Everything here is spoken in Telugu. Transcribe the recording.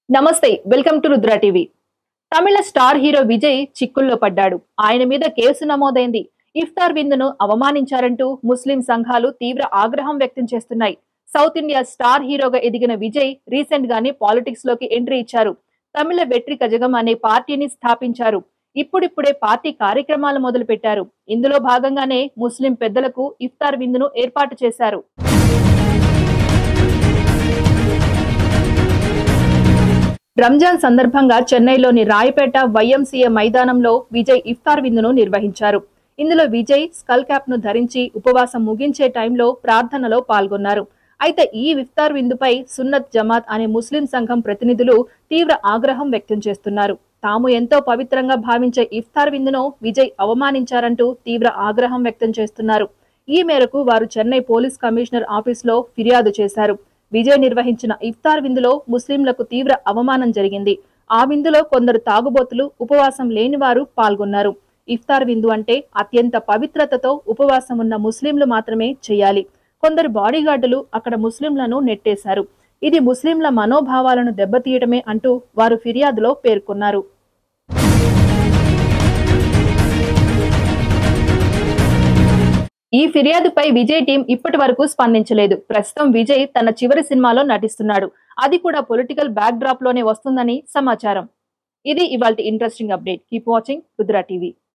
నమస్తే welcome to Rudra TV. Tamil star hero Vijay చిక్కుల్లో పడ్డాడు. ఆయన మీద కేసు నమోదైంది. ఇఫ్తార్ విందును అవమానించారంటూ ముస్లిం సంఘాలు తీవ్ర ఆగ్రహం వ్యక్తం చేస్తున్నాయి. సౌత్ ఇండియా స్టార్ హీరోగా ఎదిగిన విజయ్ రీసెంట్ గానే పాలిటిక్స్ లోకి ఎంట్రీ ఇచ్చారు. తమిళ వెట్రి కజగం అనే పార్టీని స్థాపించారు. ఇప్పుడిప్పుడే పార్టీ కార్యక్రమాలు మొదలు పెట్టారు. ఇందులో భాగంగానే ముస్లిం పెద్దలకు ఇఫ్తార్ విందును ఏర్పాటు చేశారు. రంజాన్ సందర్భంగా చెన్నైలోని రాయపేట వైఎంసీఏ మైదానంలో విజయ్ ఇఫ్తార్ విందును నిర్వహించారు. ఇందులో విజయ్ స్కల్ క్యాప్ ను ధరించి ఉపవాసం ముగించే టైంలో ప్రార్థనలో పాల్గొన్నారు. అయితే ఈ ఇఫ్తార్ విందుపై సున్నత్ జమాత్ అనే ముస్లిం సంఘం ప్రతినిధులు తీవ్ర ఆగ్రహం వ్యక్తం చేస్తున్నారు. తాము ఎంతో పవిత్రంగా భావించే ఇఫ్తార్ విందును విజయ్ అవమానించారంటూ తీవ్ర ఆగ్రహం వ్యక్తం చేస్తున్నారు. ఈ మేరకు వారు చెన్నై పోలీస్ కమిషనర్ ఆఫీసులో ఫిర్యాదు చేశారు. విజయ్ నిర్వహించిన ఇఫ్తార్ విందులో ముస్లింలకు తీవ్ర అవమానం జరిగింది. ఆ విందులో కొందరు తాగుబోతులు, ఉపవాసం లేని వారు పాల్గొన్నారు. ఇఫ్తార్ విందు అంటే అత్యంత పవిత్రతతో ఉపవాసం ఉన్న ముస్లింలు మాత్రమే చేయాలి. కొందరు బాడీగార్డులు అక్కడ ముస్లింలను నెట్టేశారు. ఇది ముస్లింల మనోభావాలను దెబ్బతీయటమే అంటూ వారు ఫిర్యాదులో పేర్కొన్నారు. ఈ ఫిర్యాదుపై విజయ్ టీం ఇప్పటి వరకు స్పందించలేదు. ప్రస్తుతం విజయ్ తన చివరి సినిమాలో నటిస్తున్నాడు. అది కూడా పొలిటికల్ బ్యాక్ డ్రాప్ లోనే వస్తుందని సమాచారం. ఇది ఇవాల్టి interesting update. Keep watching Rudra TV.